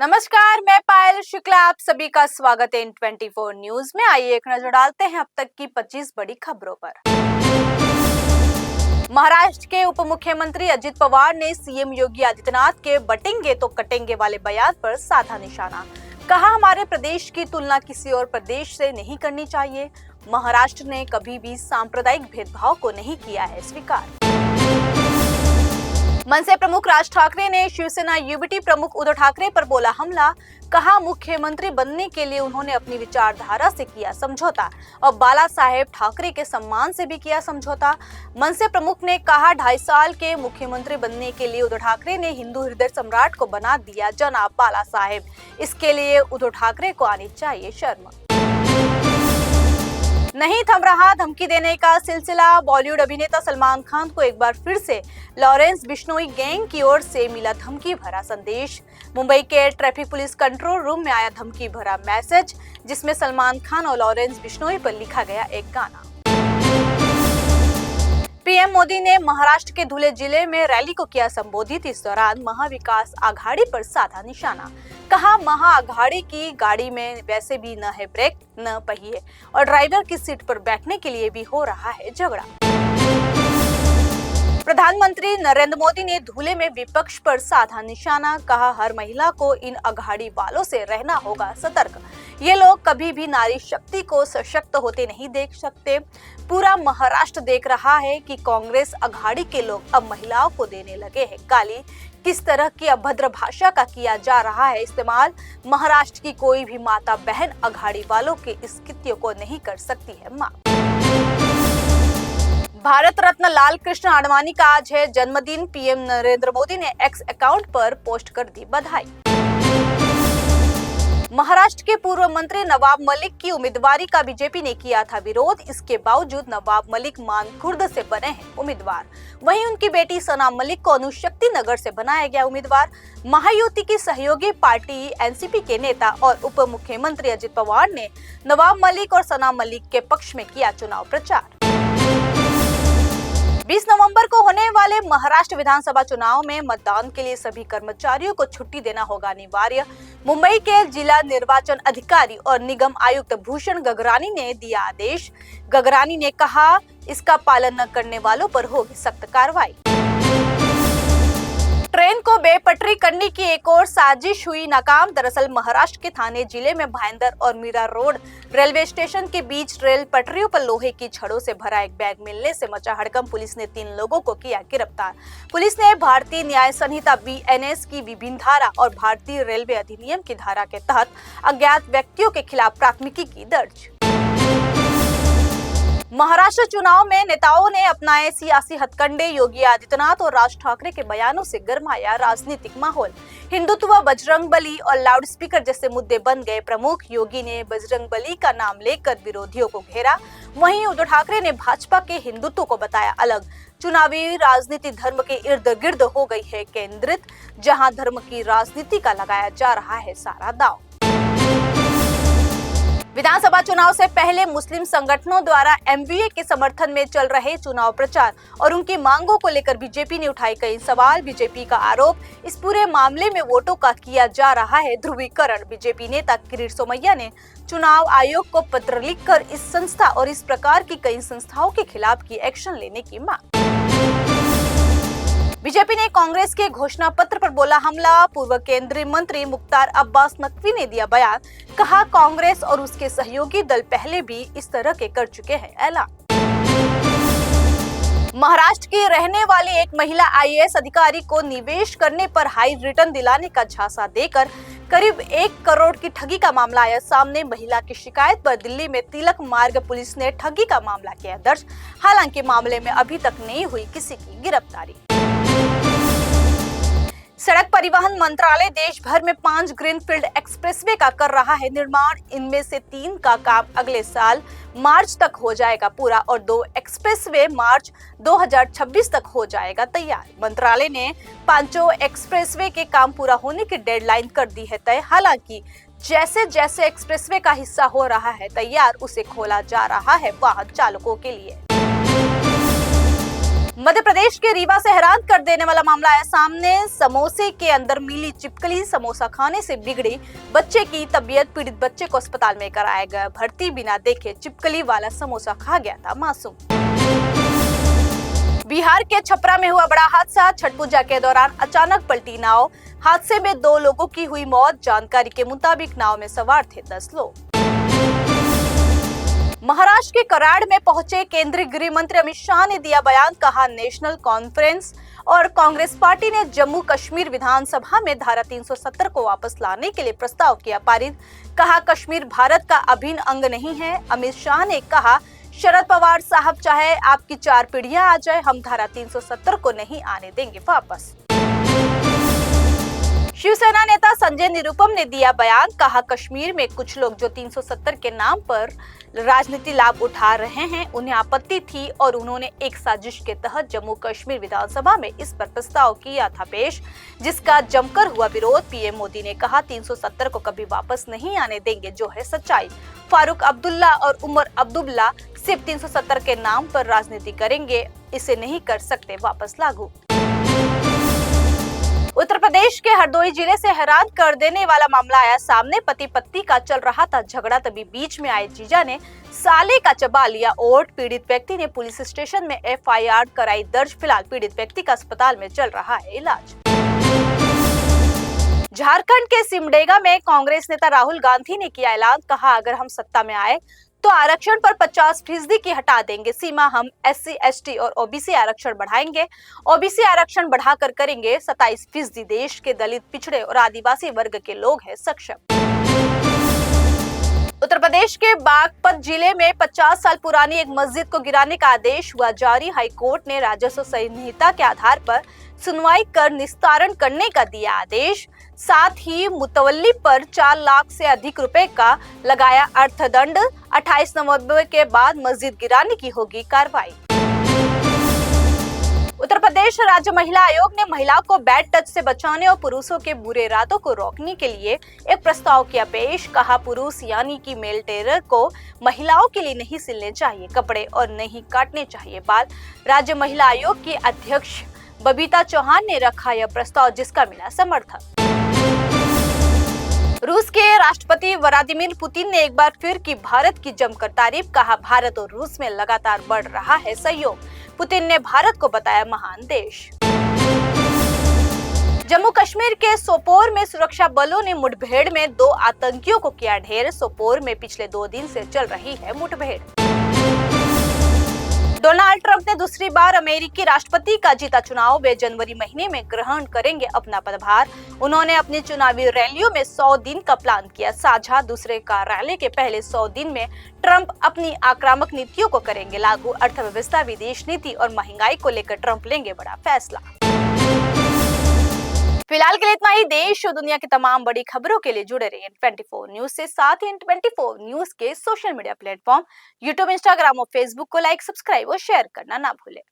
नमस्कार, मैं पायल शुक्ला, आप सभी का स्वागत है इन 24 न्यूज में। आइए एक नजर डालते हैं अब तक की 25 बड़ी खबरों पर। महाराष्ट्र के उप मुख्यमंत्री अजित पवार ने सीएम योगी आदित्यनाथ के बटेंगे तो कटेंगे वाले बयान पर साधा निशाना। कहा, हमारे प्रदेश की तुलना किसी और प्रदेश से नहीं करनी चाहिए। महाराष्ट्र ने कभी भी सांप्रदायिक भेदभाव को नहीं किया है स्वीकार। मनसे प्रमुख राज ठाकरे ने शिवसेना यूबीटी प्रमुख उद्धव ठाकरे पर बोला हमला। कहा, मुख्यमंत्री बनने के लिए उन्होंने अपनी विचारधारा से किया समझौता और बाला साहेब ठाकरे के सम्मान से भी किया समझौता। मनसे प्रमुख ने कहा, 2.5 साल के मुख्यमंत्री बनने के लिए उद्धव ठाकरे ने हिंदू हृदय सम्राट को बना दिया जनाब बाला साहेब। इसके लिए उद्धव ठाकरे को आनी चाहिए शर्म। नहीं थम रहा धमकी देने का सिलसिला। बॉलीवुड अभिनेता सलमान खान को एक बार फिर से लॉरेंस बिश्नोई गैंग की ओर से मिला धमकी भरा संदेश। मुंबई के ट्रैफिक पुलिस कंट्रोल रूम में आया धमकी भरा मैसेज, जिसमें सलमान खान और लॉरेंस बिश्नोई पर लिखा गया एक गाना। पीएम मोदी ने महाराष्ट्र के धुले जिले में रैली को किया संबोधित। इस दौरान महाविकास आघाड़ी पर साधा निशाना। कहा, महाआघाड़ी की गाड़ी में वैसे भी न है ब्रेक न पहिए और ड्राइवर की सीट पर बैठने के लिए भी हो रहा है झगड़ा। प्रधानमंत्री नरेंद्र मोदी ने धुले में विपक्ष पर साधा निशाना। कहा, हर महिला को इन अघाड़ी वालों से रहना होगा सतर्क। ये लोग कभी भी नारी शक्ति को सशक्त होते नहीं देख सकते। पूरा महाराष्ट्र देख रहा है कि कांग्रेस अघाड़ी के लोग अब महिलाओं को देने लगे हैं गाली। किस तरह की अभद्र भाषा का किया जा रहा है इस्तेमाल। महाराष्ट्र की कोई भी माता बहन अघाड़ी वालों के इस कृत्य को नहीं कर सकती है मां। भारत रत्न लाल कृष्ण आडवाणी का आज है जन्मदिन। पीएम नरेंद्र मोदी ने एक्स अकाउंट पर पोस्ट कर दी बधाई। महाराष्ट्र के पूर्व मंत्री नवाब मलिक की उम्मीदवारी का बीजेपी ने किया था विरोध। इसके बावजूद नवाब मलिक मानखुर्द से बने हैं उम्मीदवार। वहीं उनकी बेटी सना मलिक को अनुशक्ति नगर से बनाया गया उम्मीदवार। महायुति की सहयोगी पार्टी एनसीपी के नेता और उप मुख्यमंत्री अजित पवार ने नवाब मलिक और सना मलिक के पक्ष में किया चुनाव प्रचार। 20 नवंबर को होने वाले महाराष्ट्र विधानसभा चुनाव में मतदान के लिए सभी कर्मचारियों को छुट्टी देना होगा अनिवार्य। मुंबई के जिला निर्वाचन अधिकारी और निगम आयुक्त भूषण गगरानी ने दिया आदेश। गगरानी ने कहा, इसका पालन न करने वालों पर होगी सख्त कार्रवाई। ट्रेन को बेपटरी करने की एक और साजिश हुई नाकाम। दरअसल महाराष्ट्र के थाने जिले में भाईंदर और मीरा रोड रेलवे स्टेशन के बीच रेल पटरियों पर लोहे की छड़ों से भरा एक बैग मिलने से मचा हड़कंप। पुलिस ने 3 लोगों को किया गिरफ्तार। पुलिस ने भारतीय न्याय संहिता बीएनएस की विभिन्न धारा और भारतीय रेलवे अधिनियम की धारा के तहत अज्ञात व्यक्तियों के खिलाफ प्राथमिकी की दर्ज। महाराष्ट्र चुनाव में नेताओं ने अपनाए सियासी हथकंडे। योगी आदित्यनाथ और राज ठाकरे के बयानों से गरमाया राजनीतिक माहौल। हिंदुत्व, बजरंगबली और लाउडस्पीकर जैसे मुद्दे बन गए प्रमुख। योगी ने बजरंगबली का नाम लेकर विरोधियों को घेरा। वहीं उद्धव ठाकरे ने भाजपा के हिंदुत्व को बताया अलग। चुनावी राजनीति धर्म के इर्द गिर्द हो गई है केंद्रित, जहां धर्म की राजनीति का लगाया जा रहा है सारा दांव। विधानसभा चुनाव से पहले मुस्लिम संगठनों द्वारा एमवीए के समर्थन में चल रहे चुनाव प्रचार और उनकी मांगों को लेकर बीजेपी ने उठाए कई सवाल। बीजेपी का आरोप, इस पूरे मामले में वोटों का किया जा रहा है ध्रुवीकरण। बीजेपी नेता किरीट सोमैया ने चुनाव आयोग को पत्र लिखकर इस संस्था और इस प्रकार की कई संस्थाओं के खिलाफ की एक्शन लेने की मांग। बीजेपी ने कांग्रेस के घोषणा पत्र पर बोला हमला। पूर्व केंद्रीय मंत्री मुख्तार अब्बास नकवी ने दिया बयान। कहा, कांग्रेस और उसके सहयोगी दल पहले भी इस तरह के कर चुके हैं ऐलान। महाराष्ट्र की रहने वाली एक महिला आईएएस अधिकारी को निवेश करने पर हाई रिटर्न दिलाने का झांसा देकर करीब 1 करोड़ की ठगी का मामला आया सामने। महिला की शिकायत पर दिल्ली में तिलक मार्ग पुलिस ने ठगी का मामला किया दर्ज। हालांकि मामले में अभी तक नहीं हुई किसी की गिरफ्तारी। सड़क परिवहन मंत्रालय देश भर में 5 ग्रीनफील्ड एक्सप्रेसवे का कर रहा है निर्माण। इनमें से 3 का काम अगले साल मार्च तक हो जाएगा पूरा और 2 एक्सप्रेसवे मार्च 2026 तक हो जाएगा तैयार। मंत्रालय ने 5 एक्सप्रेसवे के काम पूरा होने की डेडलाइन कर दी है तय। हालांकि जैसे जैसे एक्सप्रेसवे का हिस्सा हो रहा है तैयार, उसे खोला जा रहा है वाहन चालकों के लिए। मध्य प्रदेश के रीवा से हैरान कर देने वाला मामला आया सामने। समोसे के अंदर मिली चिपकली, समोसा खाने से बिगड़ी बच्चे की तबीयत। पीड़ित बच्चे को अस्पताल में कराया गया भर्ती। बिना देखे चिपकली वाला समोसा खा गया था मासूम। बिहार के छपरा में हुआ बड़ा हादसा। छठ पूजा के दौरान अचानक पलटी नाव। हादसे में 2 लोगों की हुई मौत। जानकारी के मुताबिक नाव में सवार थे 10 लोग। महाराष्ट्र के कराड़ में पहुंचे केंद्रीय गृह मंत्री अमित शाह ने दिया बयान। कहा, नेशनल कॉन्फ्रेंस और कांग्रेस पार्टी ने जम्मू कश्मीर विधानसभा में धारा 370 को वापस लाने के लिए प्रस्ताव किया पारित। कहा, कश्मीर भारत का अभिन्न अंग नहीं है। अमित शाह ने कहा, शरद पवार साहब चाहे आपकी 4 पीढ़ियां आ जाए, हम धारा 370 को नहीं आने देंगे वापस। शिवसेना नेता संजय निरुपम ने दिया बयान। कहा, कश्मीर में कुछ लोग जो 370 के नाम पर राजनीति लाभ उठा रहे हैं, उन्हें आपत्ति थी और उन्होंने एक साजिश के तहत जम्मू कश्मीर विधानसभा में इस पर प्रस्ताव किया था पेश, जिसका जमकर हुआ विरोध। पीएम मोदी ने कहा, 370 को कभी वापस नहीं आने देंगे, जो है सच्चाई। फारूक अब्दुल्ला और उमर अब्दुल्ला सिर्फ 370 के नाम पर राजनीति करेंगे, इसे नहीं कर सकते वापस लागू। उत्तर प्रदेश के हरदोई जिले से हैरान कर देने वाला मामला आया सामने। पति पत्नी का चल रहा था झगड़ा, तभी बीच में आए जीजा ने साले का चबा लिया ओट। पीड़ित व्यक्ति ने पुलिस स्टेशन में एफआईआर कराई दर्ज। फिलहाल पीड़ित व्यक्ति का अस्पताल में चल रहा है इलाज। झारखंड के सिमडेगा में कांग्रेस नेता राहुल गांधी ने किया ऐलान। कहा, अगर हम सत्ता में आए तो आरक्षण पर 50% की हटा देंगे सीमा। हम SC, ST और OBC आरक्षण बढ़ाएंगे। OBC आरक्षण बढ़ाकर करेंगे 27%। देश के दलित, पिछड़े और आदिवासी वर्ग के लोग हैं सक्षम। उत्तर प्रदेश के बागपत जिले में 50 साल पुरानी एक मस्जिद को गिराने का आदेश हुआ जारी। हाईकोर्ट ने राजस्व संहिता के आधार पर सुनवाई कर निस्तारण करने का दिया आदेश। साथ ही मुतवल्ली पर 4 लाख से अधिक रुपए का लगाया अर्थदंड। 28 नवंबर के बाद मस्जिद गिराने की होगी कार्रवाई। उत्तर प्रदेश राज्य महिला आयोग ने महिलाओं को बैड टच से बचाने और पुरुषों के बुरे इरादों को रोकने के लिए एक प्रस्ताव किया पेश। कहा, पुरुष यानी कि मेल टेलर को महिलाओं के लिए नहीं सिलने चाहिए कपड़े और नहीं काटने चाहिए बाल। राज्य महिला आयोग की अध्यक्ष बबीता चौहान ने रखा यह प्रस्ताव, जिसका मिला समर्थन। रूस के राष्ट्रपति व्लादिमीर पुतिन ने एक बार फिर की भारत की जमकर तारीफ। कहा, भारत और रूस में लगातार बढ़ रहा है सहयोग। पुतिन ने भारत को बताया महान देश। जम्मू कश्मीर के सोपोर में सुरक्षा बलों ने मुठभेड़ में 2 आतंकियों को किया ढेर। सोपोर में पिछले 2 दिन से चल रही है मुठभेड़। डोनाल्ड ट्रंप ने दूसरी बार अमेरिकी राष्ट्रपति का जीता चुनाव। वे जनवरी महीने में ग्रहण करेंगे अपना पदभार। उन्होंने अपनी चुनावी रैलियों में 100 दिन का प्लान किया साझा। दूसरे कार्यालय के पहले 100 दिन में ट्रंप अपनी आक्रामक नीतियों को करेंगे लागू। अर्थव्यवस्था, विदेश नीति और महंगाई को लेकर ट्रंप लेंगे बड़ा फैसला। फिलहाल के लिए इतना ही। देश और दुनिया की तमाम बड़ी खबरों के लिए जुड़े रहिए N24 न्यूज से। साथ ही N24 न्यूज के social media platform YouTube, Instagram और फेसबुक को लाइक, सब्सक्राइब और शेयर करना ना भूलें।